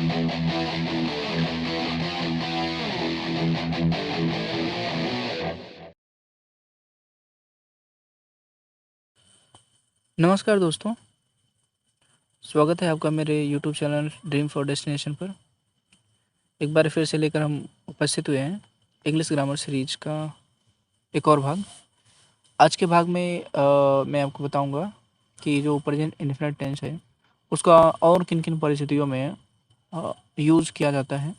नमस्कार दोस्तों, स्वागत है आपका मेरे YouTube channel dream for destination पर। एक बार फिर से लेकर हम उपस्थित हुए हैं इंग्लिश ग्रामर सीरीज का एक और भाग। आज के भाग में मैं आपको बताऊंगा कि जो प्रेजेंट इंडेफिनिट टेंस है उसका और किन किन परिस्थितियों में यूज़ किया जाता है।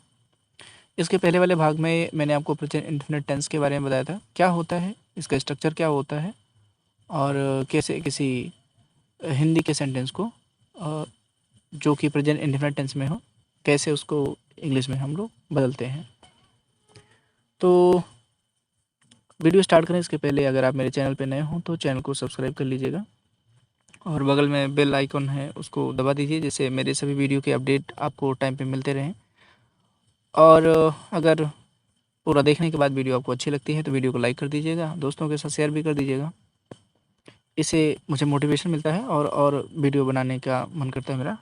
इसके पहले वाले भाग में मैंने आपको प्रेजेंट इंडेफिनिट टेंस के बारे में बताया था, क्या होता है, इसका स्ट्रक्चर क्या होता है और कैसे किसी हिंदी के सेंटेंस को जो कि प्रेजेंट इंडेफिनिट टेंस में हो, कैसे उसको इंग्लिश में हम लोग बदलते हैं। तो वीडियो स्टार्ट करें इसके पहले अगर आप मेरे चैनल पे नए हो तो चैनल को सब्सक्राइब कर लीजिएगा और बगल में बेल आइकन है उसको दबा दीजिए, जिससे मेरे सभी वीडियो के अपडेट आपको टाइम पे मिलते रहें। और अगर पूरा देखने के बाद वीडियो आपको अच्छी लगती है तो वीडियो को लाइक कर दीजिएगा, दोस्तों के साथ शेयर भी कर दीजिएगा। इससे मुझे मोटिवेशन मिलता है और वीडियो बनाने का मन करता है मेरा।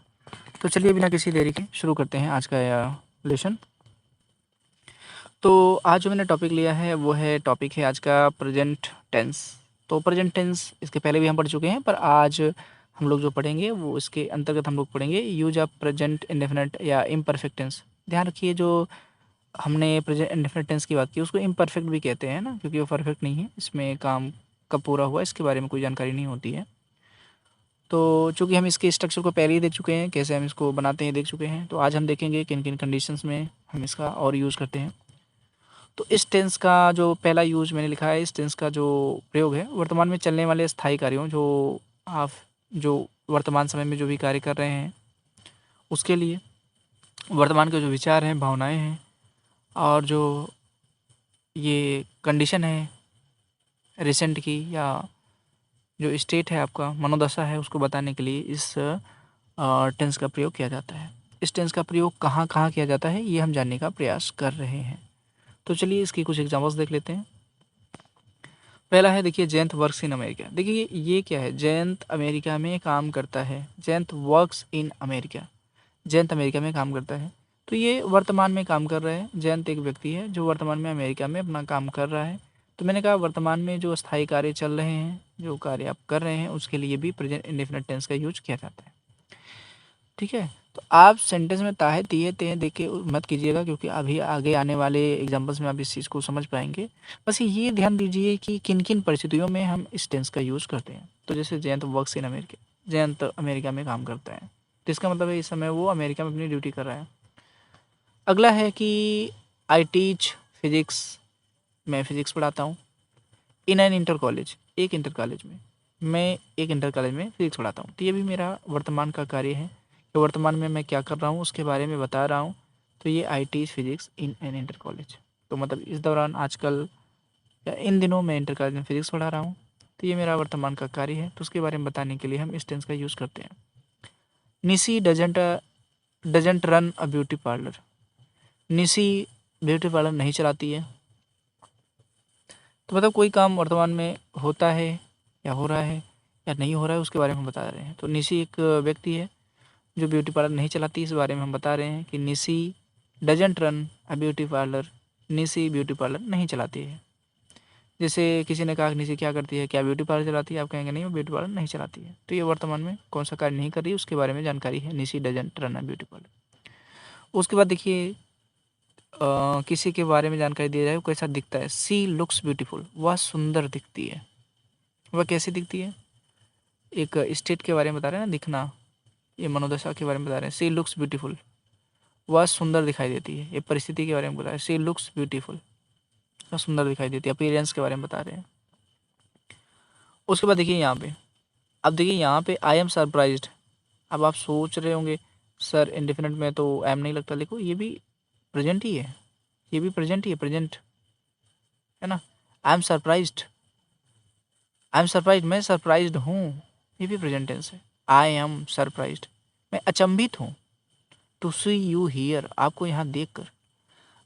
तो चलिए बिना किसी देरी के शुरू करते हैं आज का यह लेसन। तो आज जो मैंने टॉपिक लिया है वो है टॉपिक है आज का प्रेजेंट टेंस। तो प्रेजेंट टेंस इसके पहले भी हम पढ़ चुके हैं, पर आज हम लोग जो पढ़ेंगे वो इसके अंतर्गत हम लोग पढ़ेंगे यूज ऑफ प्रेजेंट इंडेफिनिट या इम्परफेक्ट टेंस। ध्यान रखिए, जो हमने प्रेजेंट इंडेफिनिट टेंस की बात की उसको इम्परफेक्ट भी कहते हैं ना, क्योंकि वो परफेक्ट नहीं है, इसमें काम कब पूरा हुआ इसके बारे में कोई जानकारी नहीं होती है। तो चूँकि हम इसके स्ट्रक्चर को पहले ही देख चुके हैं, कैसे हम इसको बनाते हैं देख चुके हैं, तो आज हम देखेंगे किन किन कंडीशंस में हम इसका और यूज़ करते हैं। तो इस टेंस का जो पहला यूज मैंने लिखा है, इस टेंस का जो प्रयोग है वर्तमान में चलने वाले स्थायी कार्यों, जो आप जो वर्तमान समय में जो भी कार्य कर रहे हैं उसके लिए, वर्तमान के जो विचार हैं, भावनाएं हैं और जो ये कंडीशन है रिसेंट की या जो स्टेट है आपका मनोदशा है उसको बताने के लिए इस टेंस का प्रयोग किया जाता है। इस टेंस का प्रयोग कहाँ कहाँ किया जाता है ये हम जानने का प्रयास कर रहे हैं। तो चलिए इसकी कुछ एग्जाम्पल्स देख लेते हैं। पहला है, देखिए, जयंत वर्क्स इन अमेरिका। देखिए ये क्या है, जयंत अमेरिका में काम करता है। Jayant works in America, Jayant America में काम करता है। तो ये वर्तमान में काम कर रहा है। जयंत एक व्यक्ति है जो वर्तमान में अमेरिका में अपना काम कर रहा है। तो मैंने कहा वर्तमान में जो स्थायी कार्य चल रहे हैं, जो कार्य आप कर रहे हैं, उसके लिए भी प्रेजेंट इंडेफिनिट टेंस का यूज किया जाता है। ठीक है, तो आप सेंटेंस में ताहे तिये ते देख के मत कीजिएगा, क्योंकि अभी आगे आने वाले एग्जाम्पल्स में आप इस चीज़ को समझ पाएंगे। बस ये ध्यान दीजिए कि किन किन परिस्थितियों में हम इस टेंस का यूज़ करते हैं। तो जैसे Jayant works in America, Jayant America में काम करता है, तो इसका मतलब है इस समय वो अमेरिका में अपनी ड्यूटी कर रहा है। अगला है कि आई टीच फिजिक्स, मैं फिजिक्स पढ़ाता हूँ। इन एन इंटर कॉलेज, एक इंटर कॉलेज में, मैं एक इंटर कॉलेज में फिजिक्स पढ़ाता हूँ। तो ये भी मेरा वर्तमान का कार्य है कि वर्तमान में मैं क्या कर रहा हूँ उसके बारे में बता रहा हूँ। तो ये I teach physics in an inter college, तो मतलब इस दौरान आजकल या इन दिनों मैं इंटर कॉलेज में फिजिक्स पढ़ा रहा हूँ। तो ये मेरा वर्तमान का कार्य है, तो उसके बारे में बताने के लिए हम इस टेंस का यूज़ करते हैं। Nishi doesn't run a beauty parlour, Nishi beauty parlour नहीं चलाती है। तो मतलब कोई काम वर्तमान में होता है या हो रहा है या नहीं हो रहा है उसके बारे में हम बता रहे हैं। तो निशी एक व्यक्ति है जो ब्यूटी पार्लर नहीं चलाती, इस बारे में हम बता रहे हैं कि Nishi doesn't run a beauty parlour, Nishi beauty parlour नहीं चलाती है। जैसे किसी ने कहा निशी क्या करती है, क्या ब्यूटी पार्लर चलाती है, आप कहेंगे नहीं वो ब्यूटी पार्लर नहीं चलाती है। तो ये वर्तमान में कौन सा कार्य नहीं कर रही है उसके बारे में जानकारी है, Nishi doesn't run a beauty parlour. उसके बाद देखिए किसी के बारे में जानकारी दी जाए, वो कैसा दिखता है। सी लुक्स ब्यूटीफुल, वह सुंदर दिखती है। वह कैसी दिखती है, एक स्टेट के बारे में बता रहे हैं ना, दिखना, ये मनोदशा के बारे में बता रहे हैं। सी लुक्स ब्यूटीफुल, वह सुंदर दिखाई देती है। ये परिस्थिति के बारे में बता रहे हैं, सी लुक्स ब्यूटीफुल, वह सुंदर दिखाई देती है, अपीयरेंस के बारे में बता रहे हैं। उसके बाद देखिए यहाँ पे, अब देखिए यहाँ पे आई एम सरप्राइज्ड। अब आप सोच रहे होंगे सर इंडेफिनिट में तो आई एम नहीं लगता, देखो ये भी प्रेजेंट ही है, ये भी प्रेजेंट ही है, प्रेजेंट है ना। I am surprised, I am surprised, मैं सरप्राइज्ड हूँ, ये भी प्रेजेंट टेंस है। आई एम सरप्राइज्ड, मैं अचंभित हूँ। टू सी यू हियर, आपको यहाँ देखकर,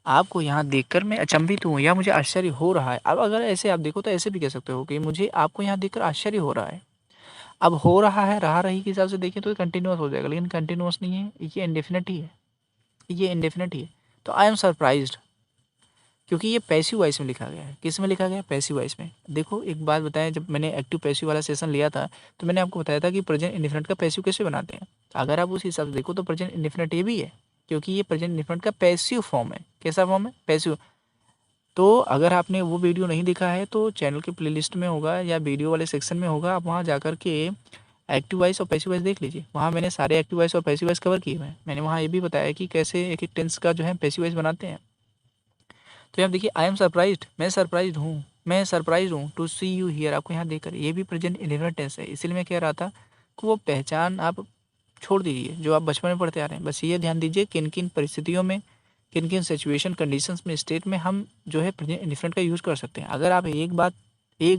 आपको यहाँ देखकर मैं अचंभित हूँ या मुझे आश्चर्य हो रहा है। अब अगर ऐसे आप देखो तो ऐसे भी कह सकते हो कि मुझे आपको यहाँ देखकर आश्चर्य हो रहा है। अब हो रहा है, रहा रही के हिसाब से देखें तो ये कंटिन्यूअस हो जाएगा, लेकिन कंटिन्यूअस नहीं है, ये इंडेफिनिट ही है। ये इंडेफिनिट ही है। तो आई एम सरप्राइज्ड, क्योंकि ये पैसिव वॉइस में लिखा गया है। किस में लिखा गया है? पैसिव वॉइस में। देखो एक बात बताएं, जब मैंने एक्टिव पैसिव वाला सेशन लिया था तो मैंने आपको बताया था कि प्रेजेंट इंडेफिनिट का पैसिव कैसे बनाते हैं। अगर आप उस हिसाब से देखो तो प्रेजेंट इंडेफिनिट ये भी है, क्योंकि ये प्रेजेंट इंडेफिनिट का पैसिव फॉर्म है। कैसा फॉर्म है? पैसिव। तो अगर आपने वो वीडियो नहीं देखा है तो चैनल के प्लेलिस्ट में होगा या वीडियो वाले सेक्शन में होगा, आप वहाँ जाकर के एक्टिव वॉइस और पैसिव वॉइस देख लीजिए। वहाँ मैंने सारे एक्टिव वॉइस और पैसिव वॉइस कवर किए हुए हैं। मैंने वहाँ ये भी बताया कि कैसे एक एक टेंस का जो है पैसिव वॉइस बनाते हैं। तो यहाँ देखिए, आई एम सरप्राइज्ड, मैं सरप्राइज्ड हूँ, मैं सरप्राइज्ड हूँ टू सी यू हियर। आपको यहाँ देखकर ये भी प्रेजेंट इंडेफिनिट टेंस है। इसलिए मैं कह रहा था कि वो पहचान आप छोड़ दीजिए जो आप बचपन में पढ़ते आ रहे हैं। बस ये ध्यान दीजिए किन किन परिस्थितियों में, किन किन सिचुएशन कंडीशंस में, स्टेट में हम जो है प्रेजेंट इंडेफिनिट का यूज़ कर सकते हैं। अगर आप एक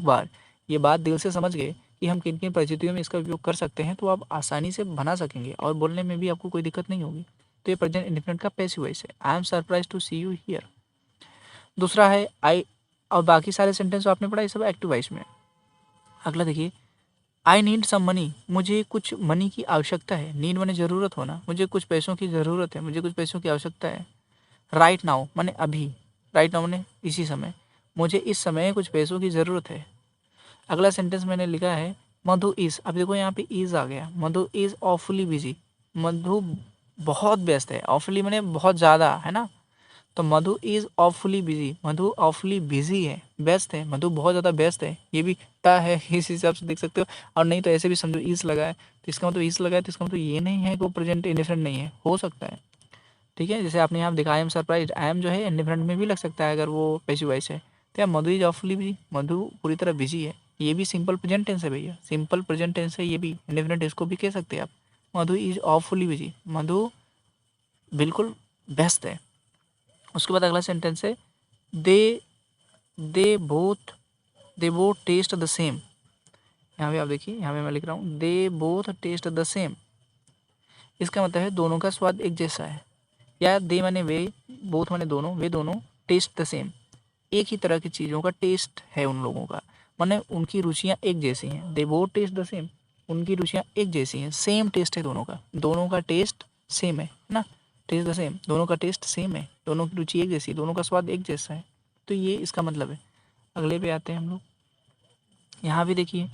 बार ये बात दिल से समझ गए कि हम किन किन परिस्थितियों में इसका उपयोग कर सकते हैं, तो आप आसानी से बना सकेंगे और बोलने में भी आपको कोई दिक्कत नहीं होगी। तो ये प्रेजेंट इंडेफिनिट का पैसिव वॉइस है। I am surprise to see you here. दूसरा है आई, और बाकी सारे सेंटेंस जो आपने पढ़ा ये सब एक्टिव वॉइस में। अगला देखिए, आई नीड सम मनी, मुझे कुछ मनी की आवश्यकता है। नीड माने ज़रूरत होना, मुझे कुछ पैसों की ज़रूरत है, मुझे कुछ पैसों की आवश्यकता है। राइट नाउ माने अभी, राइट नाउ माने इसी समय, मुझे इस समय कुछ पैसों की ज़रूरत है। अगला सेंटेंस मैंने लिखा है मधु इज़। अब देखो यहाँ पे इज़ आ गया। मधु इज़ ऑफुली बिजी, मधु बहुत व्यस्त है। ऑफुली माने बहुत ज़्यादा, है ना। तो Madhu is awfully busy, Madhu awfully busy है, व्यस्त है, मधु बहुत ज़्यादा व्यस्त है। ये भी ता है, इस हिसाब से देख सकते हो। और नहीं तो ऐसे भी समझो इज़ लगा है तो इसका मतलब इज़ लगा है तो इसका मतलब ये नहीं है कि वो प्रेजेंट इंडिफरेंट नहीं है, हो सकता है। ठीक है, जैसे आपने यहाँ देखा आई एम सरप्राइज, आई एम जो है इंडिफरेंट में भी लग सकता है अगर वो पैसिव वॉइस है। तो यहाँ मधु इज ऑफुली बिजी, मधु पूरी तरह बिजी है, ये भी सिंपल प्रेजेंट टेंस है भैया, सिंपल प्रेजेंट टेंस है ये भी। इंडिफरेंट इसको भी कह सकते हैं आप। Madhu is awfully busy, Madhu बिल्कुल व्यस्त है। उसके बाद अगला सेंटेंस है they they both they both taste the same. यहाँ पे आप देखिए, यहाँ पे मैं लिख रहा हूँ they both taste the same. इसका मतलब है दोनों का स्वाद एक जैसा है, या दे माने वे, बोथ माने दोनों, वे दोनों, टेस्ट द सेम, एक ही तरह की चीज़ों का टेस्ट है उन लोगों का, माने उनकी रुचियाँ एक जैसी हैं। They both taste the same, उनकी रुचियाँ एक जैसी हैं, सेम टेस्ट है दोनों का टेस्ट सेम है ना। टेस्ट द सेम, दोनों का टेस्ट सेम है, दोनों की रुचि एक जैसी है, दोनों का स्वाद एक जैसा है। तो ये इसका मतलब है। अगले पे आते हैं हम लोग। यहाँ भी देखिए,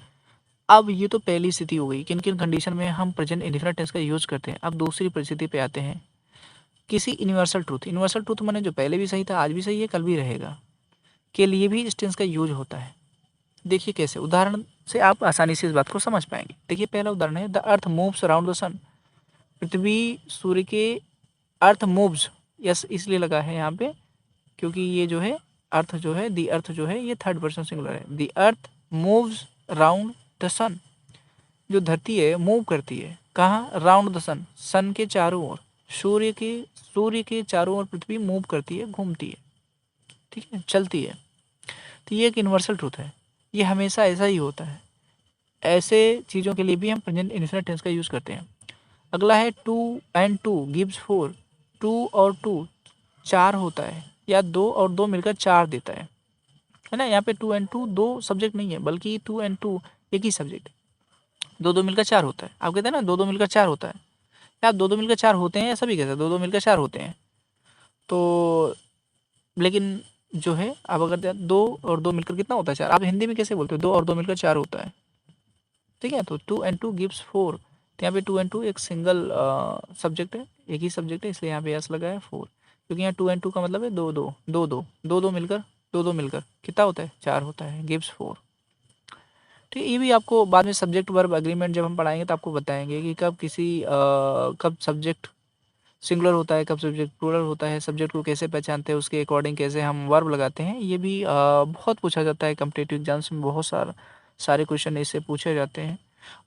अब ये तो पहली स्थिति हो गई, किन किन कंडीशन में हम प्रेजेंट इंडिफिनिट टेंस का यूज करते हैं। अब दूसरी परिस्थिति पे आते हैं, किसी यूनिवर्सल ट्रूथ। यूनिवर्सल ट्रूथ माने जो पहले भी सही था, आज भी सही है, कल भी रहेगा, के लिए भी इस टेंस का यूज होता है। देखिए कैसे, उदाहरण से आप आसानी से इस बात को समझ पाएंगे। देखिए पहला उदाहरण है the earth moves around the sun. पृथ्वी सूर्य के, अर्थ मूव्स, यस इसलिए लगा है यहाँ पे क्योंकि ये जो है अर्थ जो है, दी अर्थ जो है ये थर्ड पर्सन सिंगुलर है। दी अर्थ मूव्स अराउंड द सन, जो धरती है मूव करती है कहाँ, राउंड द सन, सन के चारों ओर, सूर्य के चारों ओर पृथ्वी मूव करती है, घूमती है, ठीक है, चलती है। तो ये एक यूनिवर्सल ट्रूथ है, ये हमेशा ऐसा ही होता है। ऐसे चीज़ों के लिए भी हम प्रेजेंट इंडेफिनिट टेंस का यूज़ करते हैं। अगला है two and two gives four. Two और टू चार होता है, या दो और दो मिलकर चार देता है ना। यहाँ पे टू एंड टू दो सब्जेक्ट नहीं है, बल्कि टू एंड टू एक ही सब्जेक्ट, दो दो मिलकर चार होता है। आप कहते हैं ना दो दो मिलकर चार होता है, क्या आप दो दो मिलकर चार होते हैं या सभी कहते हैं दो दो मिलकर चार होते हैं। तो लेकिन जो है आप अगर दो और दो मिलकर कितना होता है, चार। आप हिंदी में कैसे बोलते हो, दो और दो मिलकर चार होता है, ठीक है। तो two and two gives four, तो यहाँ पे टू एंड टू एक सिंगल सब्जेक्ट है, एक ही सब्जेक्ट है, इसलिए यहाँ पे यस लगा है फोर, क्योंकि यहाँ टू एंड टू का मतलब है दो दो, दो दो मिलकर कितना होता है, चार होता है, गिव्स फोर। तो ये भी आपको बाद में सब्जेक्ट वर्ब एग्रीमेंट जब हम पढ़ाएंगे तो आपको बताएंगे कि कब सब्जेक्ट सिंगुलर होता है, कब सब्जेक्ट प्लूरल होता है, सब्जेक्ट को कैसे पहचानते हैं, उसके अकॉर्डिंग कैसे हम वर्ब लगाते हैं। ये भी बहुत पूछा जाता है कॉम्पिटिटिव एग्जाम्स में, बहुत सारे क्वेश्चन इससे पूछे जाते हैं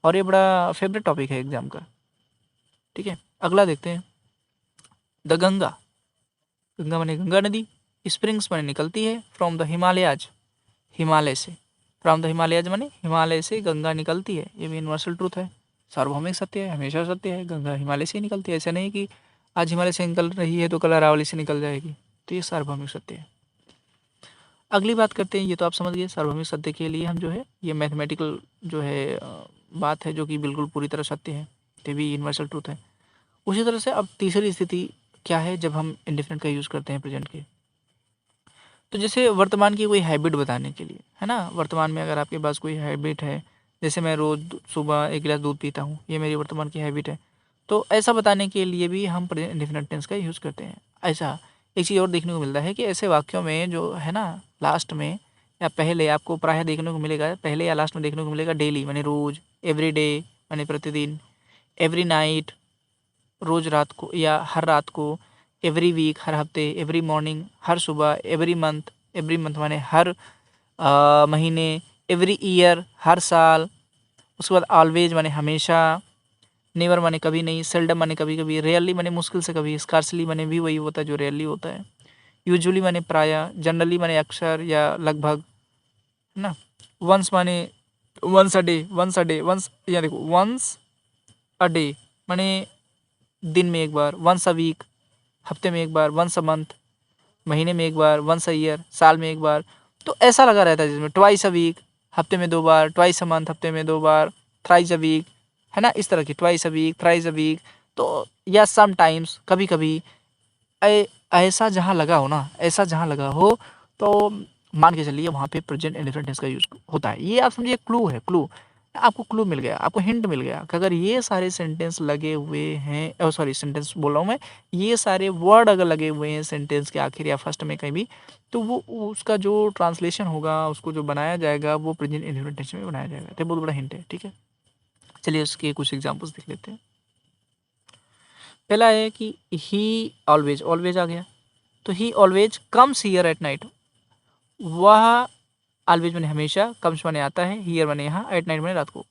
और ये बड़ा फेवरेट टॉपिक है एग्जाम का, ठीक है। अगला देखते हैं, द गंगा। गंगा माने गंगा नदी, स्प्रिंग्स माने निकलती है, फ्रॉम द हिमालयाज, हिमालय से, फ्रॉम द हिमालयाज माने हिमालय से गंगा निकलती है। ये भी यूनिवर्सल ट्रूथ है, सार्वभौमिक सत्य है, हमेशा सत्य है, गंगा हिमालय से ही निकलती है। ऐसा नहीं कि आज हिमालय से निकल रही है तो कल अरावली से निकल जाएगी, तो ये सार्वभौमिक सत्य है। अगली बात करते हैं, ये तो आप समझ गए, सार्वभौमिक सत्य के लिए हम जो है ये मैथमेटिकल जो है बात है जो कि बिल्कुल पूरी तरह सत्य है, ये भी यूनिवर्सल ट्रूथ है। उसी तरह से अब तीसरी स्थिति क्या है जब हम इंडेफिनिट का यूज़ करते हैं प्रेजेंट के। तो जैसे वर्तमान की कोई हैबिट बताने के लिए, है ना, वर्तमान में अगर आपके पास कोई हैबिट है, जैसे मैं रोज़ सुबह 1 गिलास दूध पीता हूँ, ये मेरी वर्तमान की हैबिट है। तो ऐसा बताने के लिए भी हम प्रेजेंट इंडेफिनिट टेंस का यूज़ करते हैं। ऐसा एक चीज़ और देखने को मिलता है कि ऐसे वाक्यों में जो है ना, लास्ट में या पहले आपको प्रायः देखने को मिलेगा, पहले या लास्ट में देखने को मिलेगा डेली माने रोज़, एवरीडे माने प्रतिदिन, एवरी नाइट रोज़ रात को या हर रात को, एवरी वीक हर हफ्ते, एवरी मॉर्निंग हर सुबह, एवरी मंथ माने हर महीने, एवरी ईयर हर साल, उसके बाद ऑलवेज माने हमेशा, नेवर माने कभी नहीं, सेल्डम माने कभी कभी, रेयरली माने मुश्किल से कभी, स्कार्सली माने भी वही होता है जो रेयरली होता है, यूजुअली माने प्रायः, जनरली माने अक्सर या लगभग, है ना, वंस माने वंस या देखो वंस अ डे माने दिन में एक बार, वंस अ वीक हफ्ते में एक बार, वंस अ मंथ महीने में एक बार, वंस अ ईयर साल में एक बार। तो ऐसा लगा रहता है जिसमें ट्वाइस अ वीक हफ्ते में 2 बार, ट्वाइस अ मंथ हफ्ते में 2 बार, थ्राइस अ वीक, है ना, इस तरह की twice a week, thrice a week. तो या सम टाइम्स कभी कभी, ऐसा जहाँ लगा हो ना, ऐसा जहाँ लगा हो तो मान के चलिए वहाँ पे प्रेजेंट इंडेफिनिट टेंस का यूज होता है। ये आप समझिए क्लू है, क्लू आपको क्लू मिल गया, आपको हिंट मिल गया कि अगर ये सारे सेंटेंस लगे हुए हैं, सॉरी सेंटेंस बोल रहा हूँ मैं, ये सारे वर्ड अगर लगे हुए हैं सेंटेंस के आखिर या फर्स्ट में कहीं भी, तो वो उसका जो ट्रांसलेशन होगा, उसको जो बनाया जाएगा वो प्रेजेंट इंडेफिनिट टेंस में बनाया जाएगा। तो बहुत बड़ा हिंट है, ठीक है। चलिए उसके कुछ एग्जाम्पल्स देख लेते हैं। पहला है कि ही ऑलवेज, ऑलवेज आ गया, तो ही always comes here at night. वह ऑलवेज मैंने हमेशा, कम्स मैंने आता है, हियर मैंने यहाँ, एट नाइट मैंने रात को,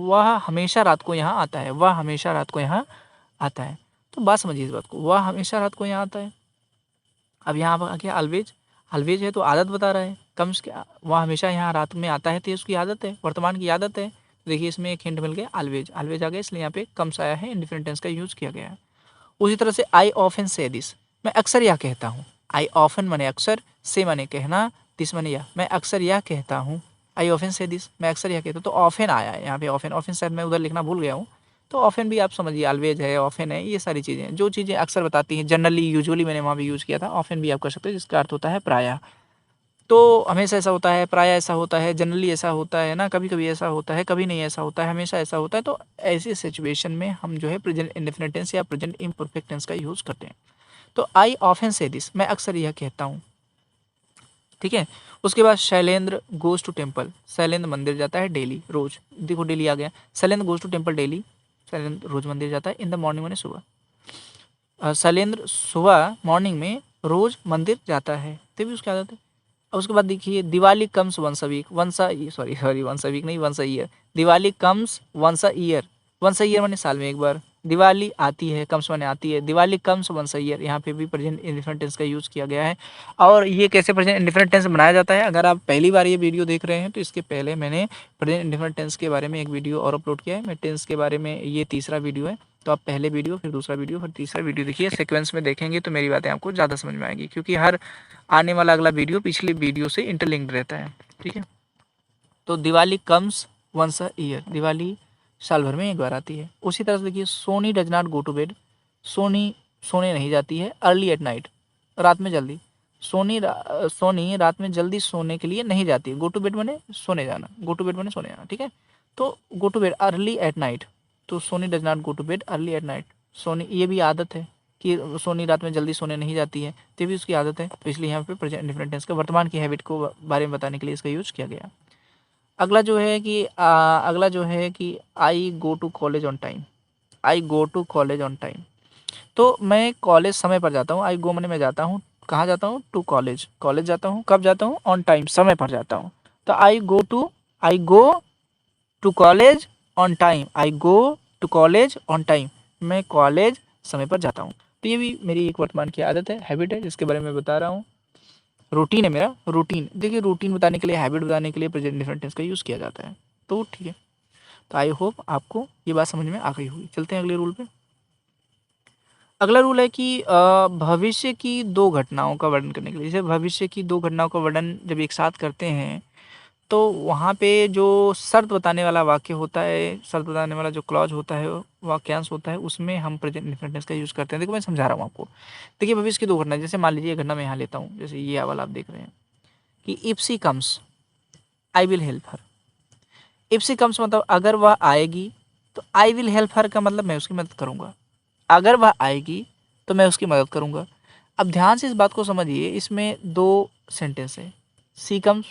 वह हमेशा रात को यहाँ आता है, वह हमेशा रात को यहाँ आता है। तो बात समझिए इस बात को, वह हमेशा रात को यहाँ आता है। अब यहाँ पर आ गया ऑलवेज, ऑलवेज है तो आदत बता रहा है, कम्स क्या, वह हमेशा यहाँ रात में आता है तो ये उसकी आदत है, वर्तमान की आदत है। तो देखिए इसमें एक हिंट मिल गया, ऑलवेज, ऑलवेज आ गया, इसलिए यहाँ पे कम्स आया है, इंडिफरेंट टेंस का यूज किया गया है। उसी तरह से आई ऑफन से दिस, मैं अक्सर यह कहता हूँ। आई ऑफन माने अक्सर, से माने कहना, दिस माने यह, मैं अक्सर यह कहता हूँ। आई ऑफन से दिस, मैं अक्सर यह कहता हूँ। तो ऑफन आया है यहाँ पे, ऑफन, ऑफन शायद मैं उधर लिखना भूल गया हूँ। तो ऑफन भी आप समझिए, ऑलवेज है, ऑफन है, ये सारी चीज़ें जो चीज़ें अक्सर बताती हैं, जनरली यूजुअली मैंने वहाँ भी यूज़ किया था, ऑफन भी आप कर सकते हो जिसका अर्थ होता है प्रायः। तो हमेशा ऐसा होता है, प्रायः ऐसा होता है, जनरली ऐसा होता है ना, कभी कभी ऐसा होता है, कभी नहीं ऐसा होता है, हमेशा ऐसा होता है। तो ऐसी सिचुएशन में हम जो है प्रेजेंट इंडेफिनिट टेंस या प्रेजेंट इम्परफेक्ट टेंस का यूज़ करते हैं। तो आई ऑफन से दिस, मैं अक्सर यह कहता हूँ, ठीक है। उसके बाद Shailendra goes to temple, Shailendra मंदिर जाता है डेली, रोज, देखो डेली आ गया, Shailendra goes to temple daily, Shailendra रोज मंदिर जाता है, इन द मॉर्निंग मैंने सुबह, शैलेंद्र सुबह मॉर्निंग में रोज मंदिर जाता है, तभी उसकी आदत है। अब उसके बाद देखिए, Diwali comes once a week, once a, sorry sorry once a week नहीं, once a year, Diwali comes once a year, once a year माने साल में एक बार, दिवाली आती है, कम्स माने आती है, Diwali comes once a year, यहाँ पे भी प्रेजेंट इंडिफरेंट टेंस का यूज़ किया गया है। और ये कैसे प्रेजेंट इंडिफरेंट टेंस बनाया जाता है, अगर आप पहली बार ये वीडियो देख रहे हैं तो इसके पहले मैंने प्रेजेंट इंडिफरेंट टेंस के बारे में एक वीडियो और अपलोड किया है, मैं टेंस के बारे में, ये तीसरा वीडियो है। तो आप पहले वीडियो, फिर दूसरा वीडियो, फिर तीसरा वीडियो देखिए, सीक्वेंस में देखेंगे तो मेरी बातें आपको ज़्यादा समझ में आएगी, क्योंकि हर आने वाला अगला वीडियो पिछले वीडियो से इंटरलिंक्ड रहता है, ठीक है। तो Diwali comes once a year, Diwali साल भर में एक बार आती है। उसी तरह से देखिए, Soni does not go to bed, Soni सोने नहीं जाती है, अर्ली एट नाइट, रात में जल्दी, सोनी रात में जल्दी सोने के लिए नहीं जाती है, गो टू बेड माने सोने जाना, गो टू बेड माने सोने जाना, ठीक है। तो go to bed early at night, तो Soni does not go to bed early at night, Soni, ये भी आदत है कि सोनी रात में जल्दी सोने नहीं जाती है, तो भी उसकी आदत है, तो इसलिए यहाँ पे प्रेजेंट इंडेफिनिट टेंस का वर्तमान की हैबिट को बारे में बताने के लिए इसका यूज किया गया। अगला जो है कि अगला जो है कि I go to college on time, I go to college on time, तो मैं कॉलेज समय पर जाता हूँ, आई गो मैंने मैं जाता हूँ, कहाँ जाता हूँ, टू कॉलेज, कॉलेज जाता हूँ, कब जाता हूँ, ऑन टाइम, समय पर जाता हूँ। तो I go to college on time, I go to college on time, मैं कॉलेज समय पर जाता हूँ। तो ये भी मेरी एक वर्तमान की आदत है, हैबिट है, जिसके बारे में बता रहा हूँ। रूटीन है मेरा, रूटीन, देखिए रूटीन बताने के लिए, हैबिट बताने के लिए प्रेजेंट इंडेफिनिट टेंस का यूज़ किया जाता है। तो ठीक है, तो आई होप आपको ये बात समझ में आ गई होगी। चलते हैं अगले रूल पे। अगला रूल है कि भविष्य की दो घटनाओं का वर्णन करने के लिए, जैसे भविष्य की दो घटनाओं का वर्णन जब एक साथ करते हैं तो वहाँ पे जो शर्त बताने वाला वाक्य होता है, शर्त बताने वाला जो क्लॉज होता है, वाक्यांश होता है, उसमें हम प्रेजेंट इंडेफिनिट टेंस का यूज़ करते हैं। देखो मैं समझा रहा हूँ आपको। देखिए भविष्य की दो घटना, जैसे मान लीजिए घटना मैं यहाँ लेता हूँ, जैसे ये वाला आप देख रहे हैं कि if she comes I will help her. If she comes मतलब अगर वह आएगी, तो आई विल हेल्प हर का मतलब मैं उसकी मदद करूँगा। अगर वह आएगी तो मैं उसकी मदद करूँगा। अब ध्यान से इस बात को समझिए, इसमें दो सेंटेंस है। सी कम्स,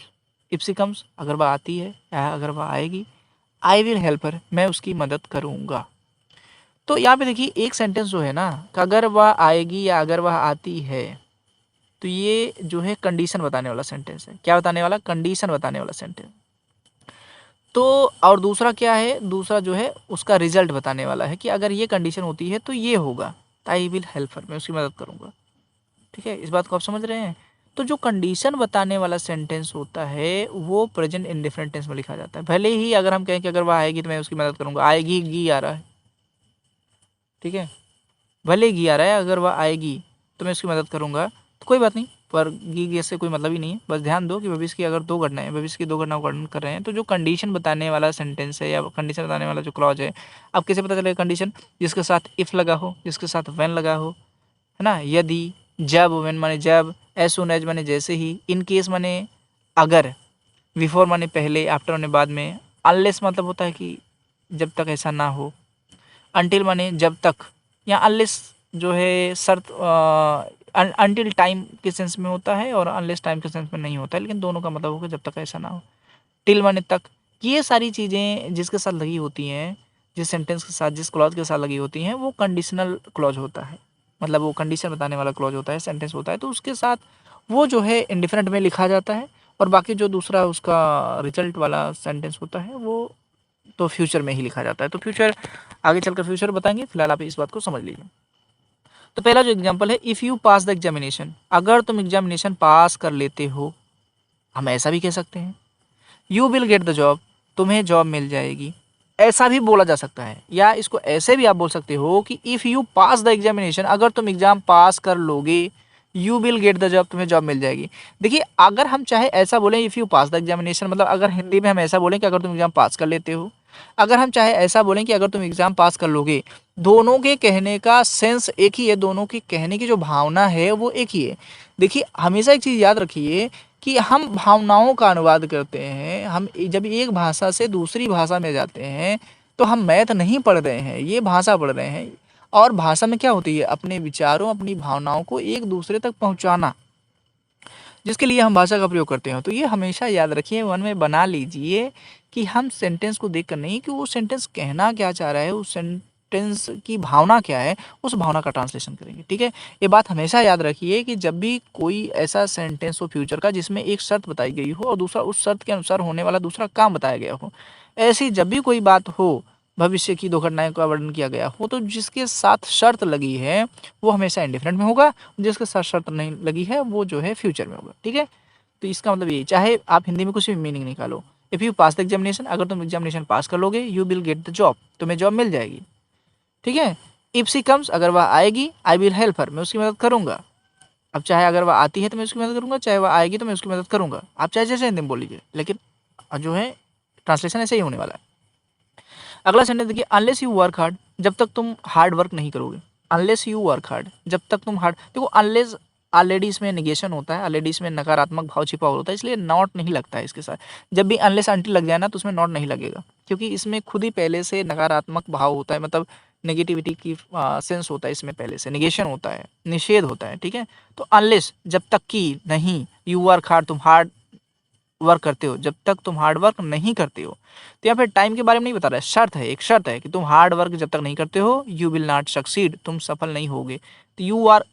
इफ सी कम्स अगर वह आती है या अगर वह आएगी, आई विल हेल्प हर मैं उसकी मदद करूँगा। तो यहाँ पे देखिए एक सेंटेंस जो है ना, कि अगर वह आएगी या अगर वह आती है, तो ये जो है कंडीशन बताने वाला सेंटेंस है। क्या बताने वाला? कंडीशन बताने वाला सेंटेंस। तो और दूसरा क्या है? दूसरा जो है उसका रिजल्ट बताने वाला है कि अगर ये कंडीशन होती है तो ये होगा, आई विल हेल्प हर मैं उसकी मदद करूँगा। ठीक है, इस बात को आप समझ रहे हैं? तो जो कंडीशन बताने वाला सेंटेंस होता है वो प्रेजेंट इंडेफिनिट टेंस में लिखा जाता है। भले ही अगर हम कहें कि अगर वह आएगी तो मैं उसकी मदद करूँगा, आएगी गी आ रहा है, ठीक है, भले गी आ रहा है, अगर वह आएगी तो मैं उसकी मदद करूँगा तो कोई बात नहीं, पर गी से कोई मतलब ही नहीं है। बस ध्यान दो कि भविष्य की अगर दो घटनाएं, भविष्य की दो घटनाओं का वर्णन कर रहे हैं, तो जो कंडीशन बताने वाला सेंटेंस है या कंडीशन बताने वाला जो क्लॉज है, अब कैसे पता चलेगा कंडीशन? जिसके साथ इफ़ लगा हो, जिसके साथ व्हेन लगा हो, है ना, यदि, जब, व्हेन माने जब, एज सून एज माने जैसे ही, इन केस माने अगर, बिफोर माने पहले, आफ्टर माने बाद में, अनलेस मतलब होता है कि जब तक ऐसा ना हो, अनटिल माने जब तक, या अनलेस जो है शर्त अनटिल टाइम के सेंस में होता है और अनलेस टाइम के सेंस में नहीं होता है, लेकिन दोनों का मतलब होगा जब तक ऐसा ना हो। टिल माने तक। ये सारी चीज़ें जिसके साथ लगी होती हैं, जिस सेंटेंस के साथ, जिस क्लॉज के साथ लगी होती हैं, वो कंडीशनल क्लॉज होता है। मतलब वो कंडीशन बताने वाला क्लॉज होता है, सेंटेंस होता है, तो उसके साथ वो जो है इंडिफरेंट में लिखा जाता है। और बाकी जो दूसरा उसका रिजल्ट वाला सेंटेंस होता है वो तो फ्यूचर में ही लिखा जाता है। तो फ्यूचर आगे चलकर फ्यूचर बताएंगे, फिलहाल आप इस बात को समझ लीजिए। तो पहला जो एग्जांपल है, if you pass the examination, अगर तुम एग्जामिनेशन पास कर लेते हो, हम ऐसा भी कह सकते हैं। You will get the job, तुम्हें जॉब मिल जाएगी, ऐसा भी बोला जा सकता है। या इसको ऐसे भी आप बोल सकते हो कि if you pass the examination, अगर तुम एग्जाम पास कर लोगे, you will get the job, तुम्हें जॉब मिल जाएगी। देखिए अगर हम चाहे ऐसा बोलें if you pass the examination, मतलब अगर हिंदी में हम ऐसा बोलें कि अगर तुम एग्जाम पास कर लेते हो, अगर हम चाहे ऐसा बोलें कि अगर तुम एग्जाम पास कर लोगे, दोनों के कहने का सेंस एक ही है, दोनों की कहने की जो भावना है वो एक ही है। देखिए हमेशा एक चीज़ याद रखिए कि हम भावनाओं का अनुवाद करते हैं। हम जब एक भाषा से दूसरी भाषा में जाते हैं तो हम मैथ नहीं पढ़ रहे हैं, ये भाषा पढ़ रहे हैं। और भाषा में क्या होती है? अपने विचारों, अपनी भावनाओं को एक दूसरे तक पहुंचाना, जिसके लिए हम भाषा का प्रयोग करते हैं। तो ये हमेशा याद रखिए, मन में बना लीजिए कि हम सेंटेंस को देखकर नहीं कि वो सेंटेंस कहना क्या चाह रहा है, उस सेंटेंस की भावना क्या है, उस भावना का ट्रांसलेशन करेंगे। ठीक है, ये बात हमेशा याद रखिए कि जब भी कोई ऐसा सेंटेंस हो फ्यूचर का जिसमें एक शर्त बताई गई हो और दूसरा उस शर्त के अनुसार होने वाला दूसरा काम बताया गया हो, ऐसी जब भी कोई बात हो, भविष्य की दो घटनाओं का वर्णन किया गया हो, तो जिसके साथ शर्त लगी है वो हमेशा इंडिफरेंट में होगा, जिसके साथ शर्त नहीं लगी है वो जो है फ्यूचर में होगा। ठीक है, तो इसका मतलब यही, चाहे आप हिंदी में कुछ भी मीनिंग निकालो। If you pass the examination, अगर तुम एग्जामिनेशन पास कर लोगे, you will get the job, तुम्हें जॉब मिल जाएगी। ठीक है, इफ सी कम्स, अगर वह आएगी, आई विल हेल्प हर, मैं उसकी मदद करूंगा। अब चाहे अगर वह आती है तो मैं उसकी मदद करूंगा, चाहे वह आएगी तो मैं उसकी मदद करूंगा। आप चाहे जैसे हिंदी में बोल लीजिए, लेकिन जो है ट्रांसलेशन ऐसे ही होने वाला है। अगला सेंटेंस देखिए, अनलेस यू वर्क हार्ड, जब तक तुम हार्ड वर्क नहीं करोगे। अनलेस यू वर्क हार्ड, जब तक तुम हार्ड, देखो अनलेस ऑलरेडी इसमें निगेशन होता है, ऑलरेडी इसमें नकारात्मक भाव छिपा होता है, इसलिए नॉट नहीं लगता है इसके साथ। जब भी अनलेस अनटिल लग जाए ना तो उसमें नॉट नहीं लगेगा, क्योंकि इसमें खुद ही पहले से नकारात्मक भाव होता है, मतलब नेगेटिविटी की सेंस होता है इसमें, पहले से निगेशन होता है, निषेध होता है। ठीक है, तो अनलेस जब तक कि नहीं, यू वर्क हार्ड, तुम हार्ड वर्क करते हो, जब तक तुम हार्ड वर्क नहीं करते हो। तो या फिर टाइम के बारे में नहीं बता रहा है, शर्त है, एक शर्त है कि तुम हार्ड वर्क जब तक नहीं करते हो, यू विल नॉट सक्सीड, तुम सफल नहीं होगे। तो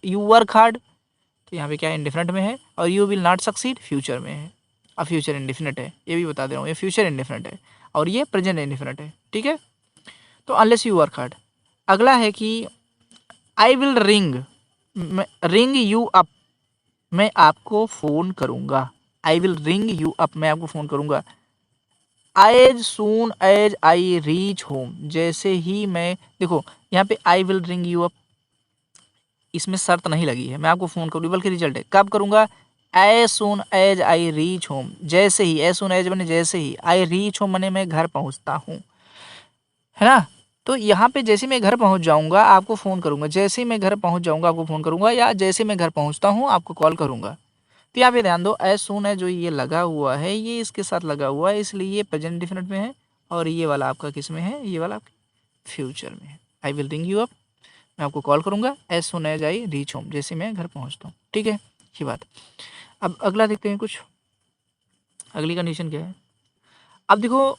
यू वर्क हार्ड, तो यहाँ पे क्या इंडिफरेंट में है, और you will not succeed future में है। अब फ्यूचर इंडिफिनिट है, ये भी बता दे रहा हूँ, ये फ्यूचर इंडिफिनिट है और ये प्रेजेंट इंडिफिनिट है। ठीक है, तो अनलेस यू वर्क हार्ड। अगला है कि I will ring you up, मैं आपको फ़ोन करूँगा। I will ring you up, मैं आपको फ़ोन करूँगा। As soon as I reach home, जैसे ही मैं, देखो यहाँ पे I will ring you up, इसमें शर्त नहीं लगी है, मैं आपको फ़ोन करूँ, बल्कि रिजल्ट है, कब करूँगा? As soon as I reach home, जैसे ही, एज सुन एज मैंने जैसे ही, आई रीच होम मैंने मैं घर पहुंचता हूँ, है ना। तो यहाँ पे जैसे मैं घर पहुंच जाऊंगा आपको फ़ोन करूंगा, जैसे ही मैं घर पहुंच जाऊंगा आपको फ़ोन करूंगा, या जैसे मैं घर पहुंचता हूँ आपको कॉल करूंगा। तो यहाँ पे ध्यान दो, एज सून है जो ये लगा हुआ है ये इसके साथ लगा हुआ है, इसलिए ये प्रेजेंट डिफिनिट में है, और ये वाला आपका किस में है, ये वाला फ्यूचर में है। I will ring you up, मैं आपको कॉल करूंगा as soon as I reach home, जैसे मैं घर पहुंचता हूँ, ठीक है, ये बात। अब अगला देखते हैं कुछ, अगली कंडीशन क्या है। अब देखो,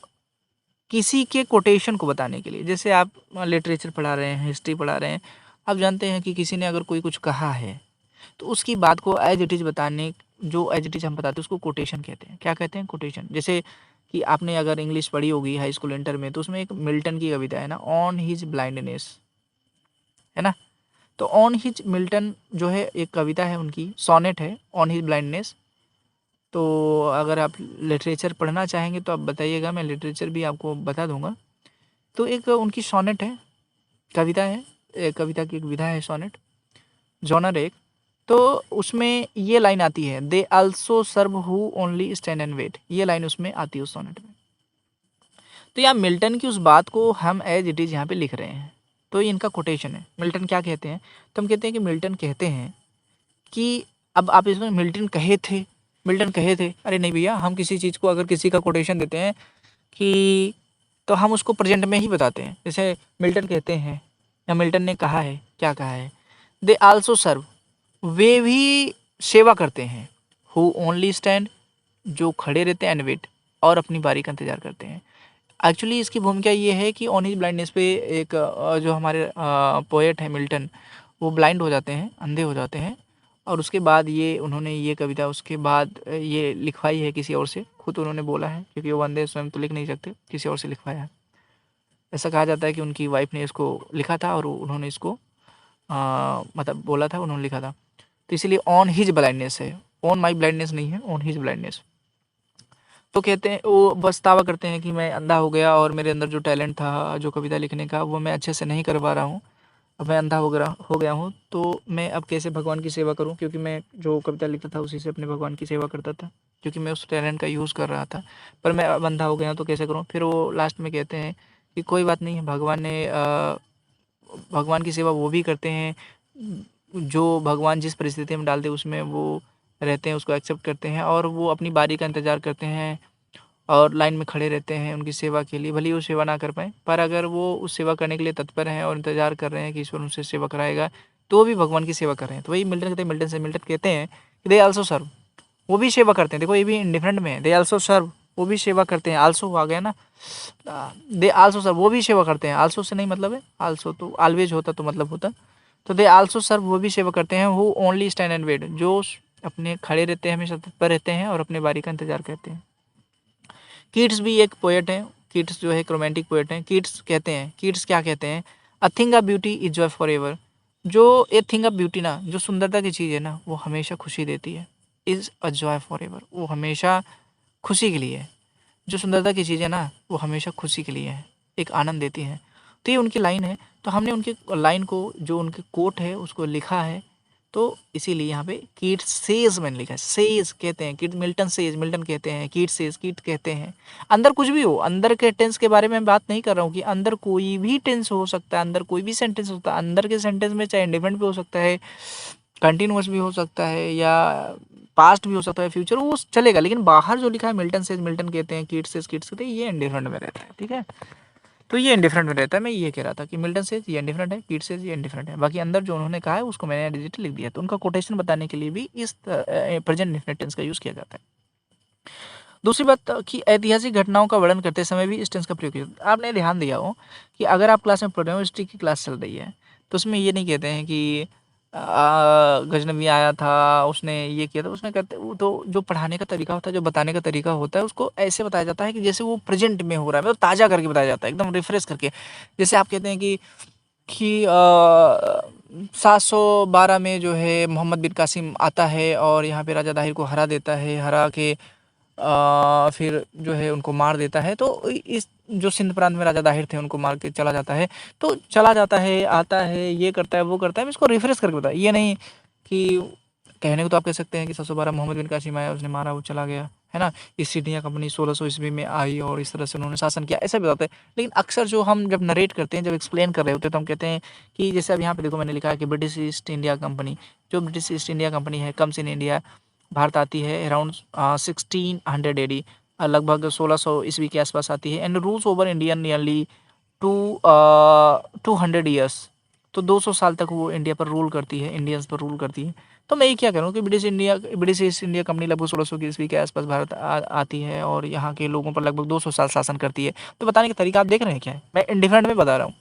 किसी के कोटेशन को बताने के लिए, जैसे आप लिटरेचर पढ़ा रहे हैं, हिस्ट्री पढ़ा रहे हैं, आप जानते हैं कि किसी ने अगर कोई कुछ कहा है तो उसकी बात को एज इट इज़ बताने, जो एज इट इज़ हम बताते हैं उसको कोटेशन कहते हैं। क्या कहते हैं? कोटेशन। जैसे कि आपने अगर इंग्लिश पढ़ी होगी हाई स्कूल इंटर में, तो उसमें एक मिल्टन की कविता है ना, ऑन हिज ब्लाइंडनेस, है ना। तो ऑन हिज, मिल्टन जो है एक कविता है उनकी, सोनेट है ऑन हिज ब्लाइंडनेस। तो अगर आप लिटरेचर पढ़ना चाहेंगे तो आप बताइएगा, मैं लिटरेचर भी आपको बता दूंगा। तो एक उनकी सोनेट है, कविता है, एक कविता की एक विधा है सोनेट, जॉनर एक। तो उसमें ये लाइन आती है, they also serve who only stand and wait, ये लाइन उसमें आती है उस सोनेट में। तो यहाँ मिल्टन की उस बात को हम एज इट इज़ यहाँ पे लिख रहे हैं, तो ये इनका कोटेशन है। मिल्टन क्या कहते हैं? तो हम कहते हैं कि मिल्टन कहते हैं कि, अब आप इसमें मिल्टन कहे थे, मिल्टन कहे थे, अरे नहीं भैया, हम किसी चीज़ को अगर किसी का कोटेशन देते हैं कि, तो हम उसको प्रेजेंट में ही बताते हैं। जैसे मिल्टन कहते हैं या मिल्टन ने कहा है, क्या कहा है, दे आल्सो सर्व, वे भी सेवा करते हैं, हु ओनली स्टैंड, जो खड़े रहते हैं, एंड वेट, और अपनी बारी का इंतजार करते हैं। एक्चुअली इसकी भूमिका ये है कि ऑन हिज ब्लाइंडनेस पे एक जो हमारे पोएट हैं मिल्टन, वो ब्लाइंड हो जाते हैं, अंधे हो जाते हैं, और उसके बाद ये उन्होंने ये कविता उसके बाद ये लिखवाई है किसी और से, खुद उन्होंने बोला है, क्योंकि वो अंधे स्वयं तो लिख नहीं सकते, किसी और से लिखवाया है। ऐसा कहा जाता है कि उनकी वाइफ ने इसको लिखा था और उन्होंने इसको मतलब बोला था, उन्होंने लिखा था। तो इसीलिए ऑन हिज ब्लाइंडनेस है, ऑन माई ब्लाइंडनेस नहीं है, ऑन हिज ब्लाइंडनेस। तो कहते हैं, वो पछतावा करते हैं कि मैं अंधा हो गया और मेरे अंदर जो टैलेंट था जो कविता लिखने का, वो मैं अच्छे से नहीं कर पा रहा हूँ, अब मैं अंधा हो गया हूँ, तो मैं अब कैसे भगवान की सेवा करूँ, क्योंकि मैं जो कविता लिखता था उसी से अपने भगवान की सेवा करता था, क्योंकि मैं उस टैलेंट का यूज़ कर रहा था, पर मैं अब अंधा हो गया हूँ तो कैसे करूँ। फिर वो लास्ट में कहते हैं कि कोई बात नहीं है, भगवान की सेवा वो भी करते हैं जो भगवान जिस परिस्थिति में डालते हैं उसमें वो रहते हैं, उसको एक्सेप्ट करते हैं, और वो अपनी बारी का इंतज़ार करते हैं और लाइन में खड़े रहते हैं उनकी सेवा के लिए, भले ही वो सेवा ना कर पाएँ, पर अगर वो उस सेवा करने के लिए तत्पर हैं और इंतज़ार कर रहे हैं कि ईश्वर उनसे सेवा कराएगा, तो वो भी भगवान की सेवा कर रहे हैं। तो वही मिल्टन कहते हैं, मिल्टन कहते हैं कि दे आल्सो सर्व, वो भी सेवा करते हैं। देखो ये भी इंडिफरेंट में है, दे आल्सो सर्व, वो भी सेवा करते हैं, आल्सो आ गया ना, दे आल्सो सर्व, वो भी सेवा करते हैं, आल्सो से नहीं मतलब है, आल्सो तो ऑलवेज होता तो मतलब होता। तो दे आल्सो सर्व, वो भी सेवा करते हैं, who only stand and wait, जो अपने खड़े रहते हैं, हमेशा तत्पर रहते हैं और अपने बारी का इंतजार करते हैं। कीट्स भी एक पोएट है, कीट्स जो है एक रोमांटिक पोएट है। कीट्स कहते हैं, कीट्स क्या कहते हैं, a thing of beauty is Joy for ever, जो ए थिंग ऑफ ब्यूटी ना, जो सुंदरता की चीज़ है ना, वो हमेशा खुशी देती है, is a joy for ever, वो हमेशा खुशी के लिए है। जो सुंदरता की चीज़ है ना, वो हमेशा खुशी के लिए है, एक आनंद देती है। तो ये उनकी लाइन है, तो हमने उनके लाइन को, जो उनके कोट है उसको लिखा है, तो इसीलिए यहाँ पे कीट सेज मैंने लिखा है, सेज कहते हैं, कीट मिल्टन सेज, मिल्टन कहते हैं, कीट सेज, कीट कहते हैं। अंदर कुछ भी हो, अंदर के टेंस के बारे में मैं बात नहीं कर रहा हूँ कि अंदर कोई भी टेंस हो सकता है, अंदर कोई भी सेंटेंस होता है, अंदर के सेंटेंस में चाहे इंडिपेंडेंट भी हो सकता है, कंटिन्यूअस भी हो सकता है, या पास्ट भी हो सकता है, फ्यूचर, वो चलेगा, लेकिन बाहर जो लिखा है मिल्टन सेज, मिल्टन कहते हैं, कीट सेज, कीट्स कहते हैं, ये इंडिफरेंट में रहता है, ठीक है। तो ये इंडिफरेंट में रहता है, मैं ये कह रहा था कि मिल्टन सेज ये इंडिफरेंट है, कीट सेज ये इंडिफरेंट है, बाकी अंदर जो उन्होंने कहा है उसको मैंने डिजिटल लिख दिया। तो उनका कोटेशन बताने के लिए भी इस प्रेजेंट इंडेफिनिट टेंस का यूज़ किया जाता है। दूसरी बात कि ऐतिहासिक घटनाओं का वर्णन करते समय भी इस टेंस का प्रयोग किया जाता है। आपने ध्यान दिया हो कि अगर आप क्लास में पढ़ रहे हो, हिस्ट्री की क्लास चल रही है, तो उसमें ये नहीं कहते हैं कि गजनवी आया था, उसने ये किया था, उसने कहते, वो तो जो पढ़ाने का तरीका होता है, जो बताने का तरीका होता है, उसको ऐसे बताया जाता है कि जैसे वो प्रेजेंट में हो रहा है, मतलब ताज़ा करके बताया जाता है, एकदम रिफ्रेश करके। जैसे आप कहते हैं कि 712 में जो है मोहम्मद बिन कासिम आता है और यहाँ पे राजा दाहिर को हरा देता है, हरा के फिर जो है उनको मार देता है, तो इस जो सिंध प्रांत में राजा दाहिर थे उनको मार के चला जाता है, तो चला जाता है, आता है, ये करता है, वो करता है, मैं इसको रिफ्रेश करके बताया, ये नहीं कि कहने को तो आप कह सकते हैं कि 712 मोहम्मद बिन कासिम आया, उसने मारा, वो चला गया, है ना। ईस्ट इंडिया कंपनी 1600 ईस्वी में आई और इस तरह से उन्होंने शासन किया, ऐसा भी होता है। लेकिन अक्सर जो हम जब नरेट करते हैं, जब एक्सप्लेन कर रहे होते हैं, तो हम कहते हैं कि जैसे अब यहाँ पे देखो मैंने लिखा है कि ब्रिटिश ईस्ट इंडिया कंपनी, जो ब्रिटिश ईस्ट इंडिया कंपनी है, कम्स इन इंडिया, भारत आती है अराउंड 1600 AD, लगभग 1600 ईस्वी के आसपास आती है, and rules over Indian nearly 200 years. तो 200 साल तक वो इंडिया पर रूल करती है, इंडियंस पर रूल करती है। तो मैं ये क्या करूँ कि ब्रिटिश ईस्ट इंडिया कंपनी लगभग 1600 की ईस्वी के आसपास भारत आती है और यहाँ के लोगों पर लगभग 200 साल शासन करती है। तो बताने का तरीका आप देख रहे हैं क्या है, मैं इंडिफरेंट में बता रहा हूँ।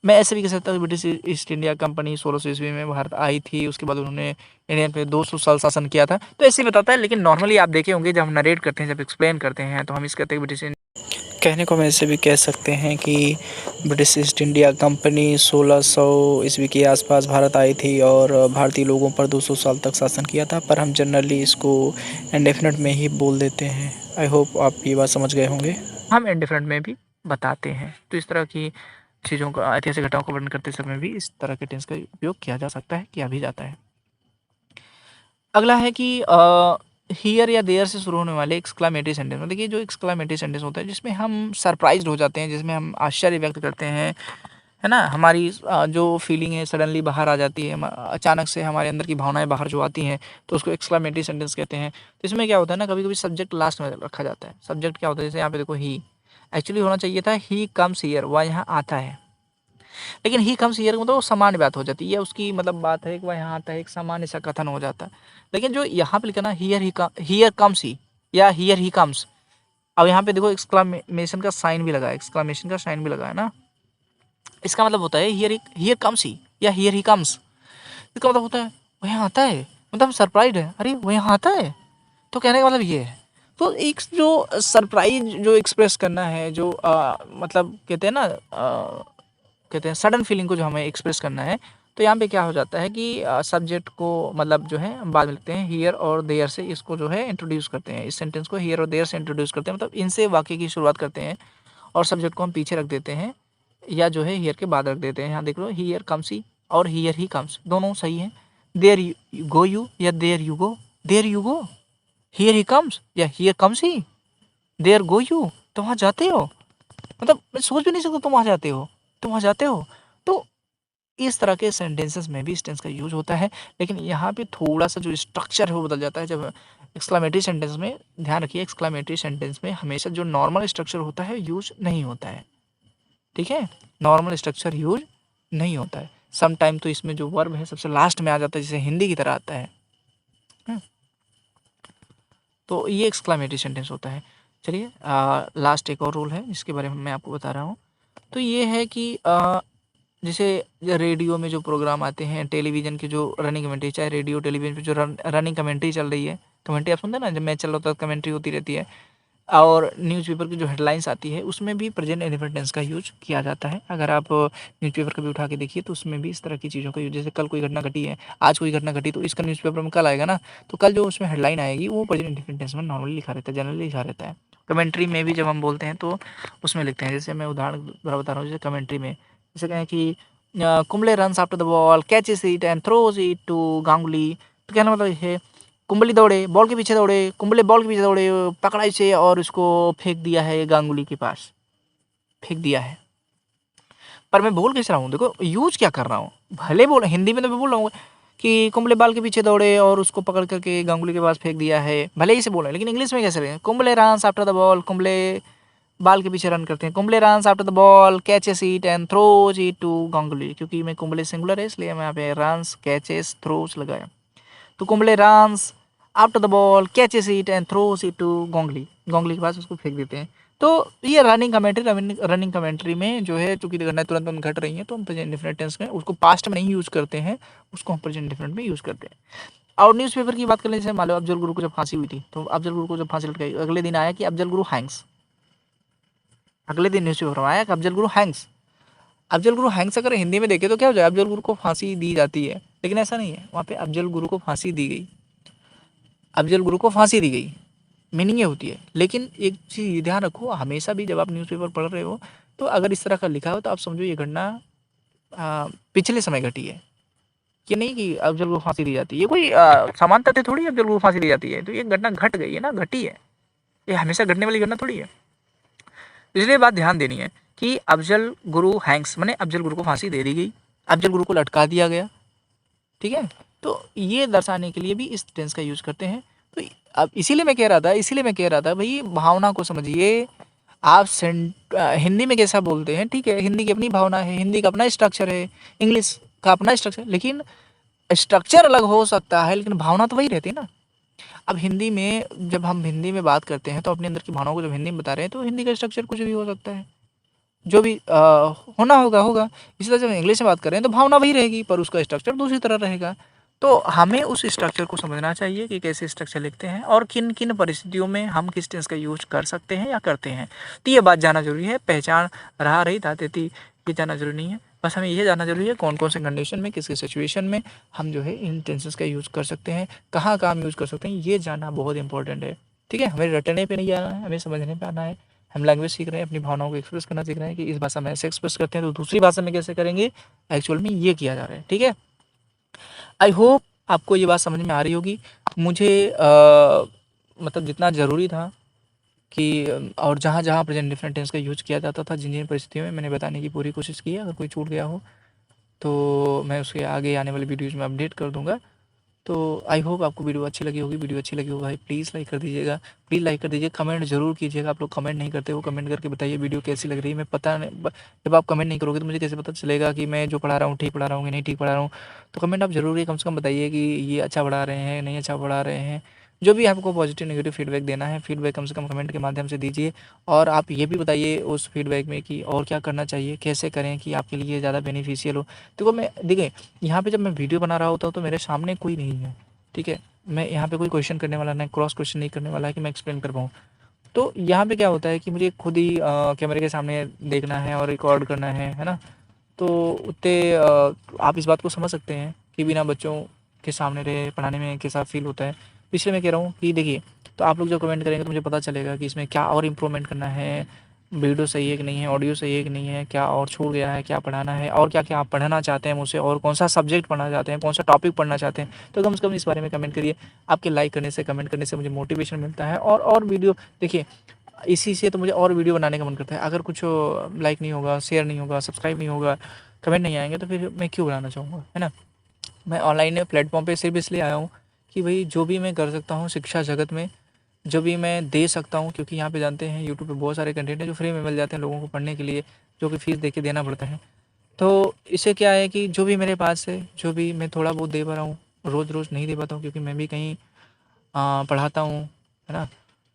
मैं ऐसे भी कह सकता हूँ ब्रिटिश ईस्ट इंडिया कंपनी 1600 ईस्वी में भारत आई थी, उसके बाद उन्होंने इंडियन पे 200 साल शासन किया था, तो ऐसे ही बताता है। लेकिन नॉर्मली आप देखे होंगे जब हम नरेट करते हैं, जब एक्सप्लेन करते हैं, तो हम इस कहते हैं ब्रिटिश, कहने को हम ऐसे भी कह सकते हैं कि ब्रिटिश ईस्ट इंडिया कंपनी 1600 ईस्वी के आसपास भारत आई थी और भारतीय लोगों पर 200 साल तक शासन किया था, पर हम जनरली इसको इंडेफिनिट में ही बोल देते हैं। आई होप आप ये बात समझ गए होंगे। हम इंडेफिनिट में भी बताते हैं, तो इस तरह की चीज़ों को, ऐतिहासिक घटनाओं का वर्णन करते समय भी इस तरह के टेंस का उपयोग किया जा सकता है, किया भी जाता है। अगला है कि हियर या देयर से शुरू होने वाले एक्सक्लामेटरी सेंटेंस में, देखिए जो एक्सक्लामेटरी सेंटेंस होता है जिसमें हम सरप्राइज्ड हो जाते हैं, जिसमें हम आश्चर्य व्यक्त करते हैं, है ना, हमारी जो फीलिंग है सडनली बाहर आ जाती है, अचानक से हमारे अंदर की भावनाएं बाहर जो आती हैं, तो उसको एक्सक्लामेटरी सेंटेंस कहते हैं। तो इसमें क्या होता है ना, कभी कभी सब्जेक्ट लास्ट में रखा जाता है। सब्जेक्ट क्या होता है, जैसे यहाँ पे देखो ही, एक्चुअली होना चाहिए था ही कम्स हियर, वह यहाँ आता है, लेकिन ही कम्स हियर मतलब सामान्य बात हो जाती है, उसकी मतलब बात है कि वह यहाँ आता है, एक सामान्य सा कथन हो जाता है। लेकिन जो यहाँ पे लिखा ना हियर कम्स ही या हियर ही कम्स, अब यहाँ पे देखो एक्सक्लामेशन का साइन भी लगा है, एक्सक्लामेशन का साइन भी लगा है ना, इसका मतलब होता है हियर कम्स ही या हियर ही कम्स, इसका मतलब होता है वह यहाँ आता है, मतलब हम सरप्राइज है, अरे वह यहाँ आता है, तो कहने का मतलब ये है। तो एक जो सरप्राइज जो एक्सप्रेस करना है, जो मतलब कहते हैं ना, कहते हैं सडन फीलिंग को जो हमें एक्सप्रेस करना है, तो यहाँ पे क्या हो जाता है कि सब्जेक्ट को मतलब जो है बाद में लिखते हैं हियर और देयर से, इसको जो है इंट्रोड्यूस करते हैं, इस सेंटेंस को हियर और देयर से इंट्रोड्यूस करते हैं, मतलब इनसे वाक्य की शुरुआत करते हैं और सब्जेक्ट को हम पीछे रख देते हैं या जो है हियर के बाद रख देते हैं। यहाँ देख लो हियर कम्स ही और हियर ही कम्स, दोनों सही है। देयर गो यू या there you go, there you go, here he comes या here comes he, there go you, तुम वहाँ जाते हो, मतलब मैं सोच भी नहीं सकता तुम वहाँ जाते हो, तुम वहाँ जाते हो। तो इस तरह के सेंटेंसेस में भी इस टेंस का यूज होता है, लेकिन यहाँ पे थोड़ा सा जो स्ट्रक्चर है वो बदल जाता है जब एक्सक्लामेटरी सेंटेंस में। ध्यान रखिए एक्सक्लामेटरी सेंटेंस में हमेशा जो नॉर्मल स्ट्रक्चर होता है यूज नहीं होता है, ठीक है, नॉर्मल स्ट्रक्चर यूज नहीं होता है। सम टाइम तो इसमें जो वर्ब है सबसे लास्ट में आ जाता है, जैसे हिंदी की तरह आता है। तो ये एक्सक्लामेटरी सेंटेंस होता है। चलिए लास्ट एक और रूल है जिसके बारे में मैं आपको बता रहा हूँ, तो ये है कि जैसे रेडियो में जो प्रोग्राम आते हैं, टेलीविज़न की जो रनिंग कमेंट्री, चाहे रेडियो टेलीविज़न पे जो रनिंग कमेंट्री चल रही है, कमेंट्री आप सुनते हैं ना, जब मैच चल रहा होता है कमेंट्री होती रहती है, और न्यूज़पेपर की जो हेडलाइंस आती है उसमें भी प्रेजेंट इंडेफिनिट टेंस का यूज किया जाता है। अगर आप न्यूज़पेपर कभी उठा के देखिए तो उसमें भी इस तरह की चीज़ों का यूज, जैसे कल कोई घटना घटी है, आज कोई घटना घटी, तो इसका न्यूज़पेपर में कल आएगा ना, तो कल जो उसमें हेडलाइन आएगी वो प्रेजेंट इंडेफिनिट टेंस में नॉर्मली लिखा रहता है, जनरली लिखा रहता है। कमेंट्री में भी जब हम बोलते हैं तो उसमें लिखते हैं, जैसे मैं उदाहरण बता रहा हूँ, जैसे कमेंट्री में जैसे कहें कि Kumble runs after the ball, catches it and throws it to Ganguly, तो कहना मतलब है कुंबली दौड़े, बॉल के पीछे दौड़े, कुंबले बॉल के पीछे दौड़े, पकड़ा इसे और उसको फेंक दिया है गांगुली के पास, फेंक दिया है। पर मैं बोल कैसे रहा हूँ, देखो यूज क्या कर रहा हूँ, भले बोल हिंदी में तो मैं बोल रहा हूँ कि कुंबले बाल के पीछे दौड़े और उसको पकड़ करके गांगुली के पास फेंक दिया है, भले ही से बोल रहे हैं, लेकिन इंग्लिश में कैसे रहे, Kumble runs after the ball, Kumble ball के पीछे रन करते हैं, Kumble runs after the ball, catches it and throws it to Ganguly, क्योंकि मैं कुंबले सिंगुलर है इसलिए मैं यहाँ पे रन्स कैचेस थ्रोज लगाया। तो Kumble runs after the ball, catches it and throws it to Ganguly, Ganguly के पास उसको फेंक देते हैं। तो ये रनिंग कमेंट्री में जो है, चूंकि घटनाएं तुरंत घट रही हैं, तो हम प्रेजेंट इंडेफिनिट टेंस में उसको पास्ट में नहीं यूज करते हैं, उसको हम प्रेजेंट इंडेफिनिट में यूज करते हैं। और न्यूज़पेपर की बात कर लें, जैसे मान लो अफजल गुरु को जब फांसी हुई थी, तो अफजल गुरु को जब फांसी लटकाई, अगले दिन आया कि अफजल गुरु हैंग्स, अगले दिन न्यूज़पेपर में आया कि अफजल गुरु हैंग्स। अफजल गुरु हैंग्स अगर हिंदी में देखे तो क्या हो जाए, अफजल गुरु को फांसी दी जाती है, लेकिन ऐसा नहीं है, वहाँ पे अफजल गुरु को फांसी दी गई, अफजल गुरु को फांसी दी गई, मीनिंग ये होती है। लेकिन एक चीज़ ध्यान रखो, हमेशा भी जब आप न्यूज़पेपर पढ़ रहे हो तो अगर इस तरह का लिखा हो तो आप समझो ये घटना पिछले समय घटी है, ये नहीं कि अफजल को फांसी दी जाती है, ये कोई समानता थे थोड़ी अफजल को फांसी दी जाती है। तो ये घटना घट गई है ना, घटी है, ये हमेशा घटने वाली घटना थोड़ी है। इसलिए बात ध्यान देनी है कि अफजल गुरु हैंक्स माने अफजल गुरु को फांसी दे दी गई, अफजल गुरु को लटका दिया गया, ठीक है। तो ये दर्शाने के लिए भी इस टेंस का यूज करते हैं। तो अब इसीलिए मैं कह रहा था भाई भावना को समझिए। आप हिंदी में कैसा बोलते हैं, ठीक है, हिंदी की अपनी भावना है, हिंदी का अपना स्ट्रक्चर है, इंग्लिश का अपना स्ट्रक्चर, लेकिन स्ट्रक्चर अलग हो सकता है लेकिन भावना तो वही रहती है ना। अब हिंदी में जब हम हिंदी में बात करते हैं तो अपने अंदर की भावनाओं को जब हिंदी में बता रहे हैं तो हिंदी का स्ट्रक्चर कुछ भी हो सकता है, जो भी होना होगा। इसी तरह जब इंग्लिश में बात कर रहे हैं तो भावना वही रहेगी पर उसका स्ट्रक्चर दूसरी तरह रहेगा। तो हमें उस स्ट्रक्चर को समझना चाहिए कि कैसे स्ट्रक्चर लिखते हैं और किन किन परिस्थितियों में हम किस टेंस का यूज कर सकते हैं या करते हैं। तो ये बात जानना जरूरी है। पहचान रहा रही था देती ये जानना जरूरी नहीं है, बस हमें ये जानना जरूरी है कौन कौन से कंडीशन में, किस किस सिचुएशन में हम जो है इन टेंसेस का यूज़ कर सकते हैं, कहाँ कहाँ हम यूज़ कर सकते हैं, ये जानना बहुत इंपॉर्टेंट है। ठीक है, हमें रटने पे नहीं आना है, हमें समझने पे आना है। हम लैंग्वेज सीख रहे हैं, अपनी भावनाओं को एक्सप्रेस करना सीख रहे हैं कि इस भाषा में ऐसे एक्सप्रेस करते हैं तो दूसरी भाषा में कैसे करेंगे, एक्चुअल में ये किया जा रहा है। ठीक है, आई होप आपको ये बात समझ में आ रही होगी। मुझे मतलब जितना ज़रूरी था कि और जहाँ जहाँ प्रेजेंट डिफरेंट टेंस का यूज किया जाता था, जिन जिन परिस्थितियों में, मैंने बताने की पूरी कोशिश की है। अगर कोई छूट गया हो तो मैं उसके आगे आने वाले वीडियोज़ में अपडेट कर दूँगा। तो आई होप आपको वीडियो अच्छी लगी होगी। वीडियो अच्छी लगी हो भाई प्लीज़ लाइक कर दीजिएगा, प्लीज़ लाइक कर दीजिए, कमेंट जरूर कीजिएगा। आप लोग कमेंट नहीं करते हो, कमेंट करके बताइए वीडियो कैसी लग रही है। मैं पता नहीं, जब आप कमेंट नहीं करोगे तो मुझे कैसे पता चलेगा कि मैं जो पढ़ा रहा हूँ ठीक पढ़ा रहा हूँ कि नहीं ठीक पढ़ा रहा हूँ। तो कमेंट आप जरूर कम से कम बताइए कि ये अच्छा पढ़ा रहे हैं, नहीं अच्छा पढ़ा रहे हैं। जो भी आपको पॉजिटिव नेगेटिव फीडबैक देना है, फीडबैक कम से कम कमेंट के माध्यम से दीजिए। और आप ये भी बताइए उस फीडबैक में कि और क्या करना चाहिए, कैसे करें कि आपके लिए ज़्यादा बेनिफिशियल हो। देखो मैं देखिए यहाँ पे जब मैं वीडियो बना रहा होता हूँ तो मेरे सामने कोई नहीं है, ठीक है, मैं यहाँ पे कोई क्वेश्चन करने वाला नहीं, क्रॉस क्वेश्चन नहीं करने वाला है कि मैं एक्सप्लेन कर पाऊँ। तो यहाँ पे क्या होता है कि मुझे खुद ही कैमरे के सामने देखना है और रिकॉर्ड करना है ना। तो उतने आप इस बात को समझ सकते हैं कि बिना बच्चों के सामने रहे पढ़ाने में कैसा फील होता है। इसलिए मैं कह रहा हूँ कि देखिए, तो आप लोग जब कमेंट करेंगे तो मुझे पता चलेगा कि इसमें क्या और इम्प्रूवमेंट करना है, वीडियो सही है कि नहीं है, ऑडियो सही है कि नहीं है, क्या और छूट गया है, क्या पढ़ाना है, और क्या क्या आप पढ़ना चाहते हैं मुझसे, और कौन सा सब्जेक्ट पढ़ना चाहते हैं, कौन सा टॉपिक पढ़ना चाहते हैं। तो कम से कम इस बारे में कमेंट करिए। आपके लाइक करने से, कमेंट करने से मुझे मोटिवेशन मिलता है और वीडियो देखिए, इसी से तो मुझे और वीडियो बनाने का मन करता है। अगर कुछ लाइक नहीं होगा, शेयर नहीं होगा, सब्सक्राइब नहीं होगा, कमेंट नहीं आएंगे तो फिर मैं क्यों बनाना चाहूँगा, है ना। मैं ऑनलाइन प्लेटफॉर्म पे सिर्फ इसलिए आया हूँ कि भाई जो भी मैं कर सकता हूँ शिक्षा जगत में, जो भी मैं दे सकता हूँ, क्योंकि यहाँ पे जानते हैं यूट्यूब पे बहुत सारे कंटेंट है जो फ्री में मिल जाते हैं लोगों को पढ़ने के लिए, जो कि फ़ीस दे के देना पड़ता है। तो इससे क्या है कि जो भी मेरे पास है, जो भी मैं थोड़ा बहुत दे पा रहा हूँ, रोज़ रोज़ नहीं दे पाता हूँ क्योंकि मैं भी कहीं पढ़ाता हूँ, है ना।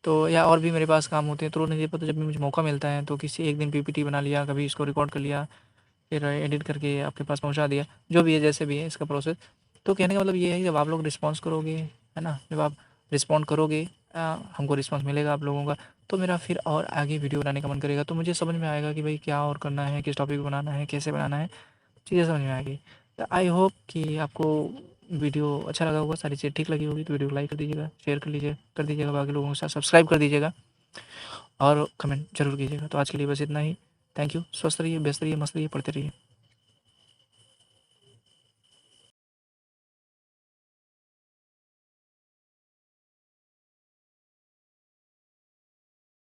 तो या और भी मेरे पास काम होते हैं तो रोज़ नहीं दे पाता। जब भी मुझे मौका मिलता है तो किसी एक दिन पीपीटी बना लिया, कभी इसको रिकॉर्ड कर लिया, फिर एडिट करके आपके पास पहुँचा दिया, जो भी है जैसे भी है इसका प्रोसेस। तो कहने का मतलब ये है कि जब आप लोग रिस्पॉन्स करोगे, है ना, जब आप रिस्पॉन्ड करोगे, हमको रिस्पॉन्स मिलेगा आप लोगों का, तो मेरा फिर और आगे वीडियो बनाने का मन करेगा। तो मुझे समझ में आएगा कि भाई क्या और करना है, किस टॉपिक पर बनाना है, कैसे बनाना है, चीज़ें समझ में आएगी। तो आई होप कि आपको वीडियो अच्छा लगा होगा, सारी चीज़ें ठीक लगी होगी। तो वीडियो को लाइक कर दीजिएगा, शेयर कर दीजिएगा बाकी लोगों के साथ, सब्सक्राइब कर दीजिएगा और कमेंट जरूर कीजिएगा। तो आज के लिए बस इतना ही। Thank you. स्वस्थ रहिए, व्यस्त रहिए, मस्त रहिए, पढ़ते रहिए।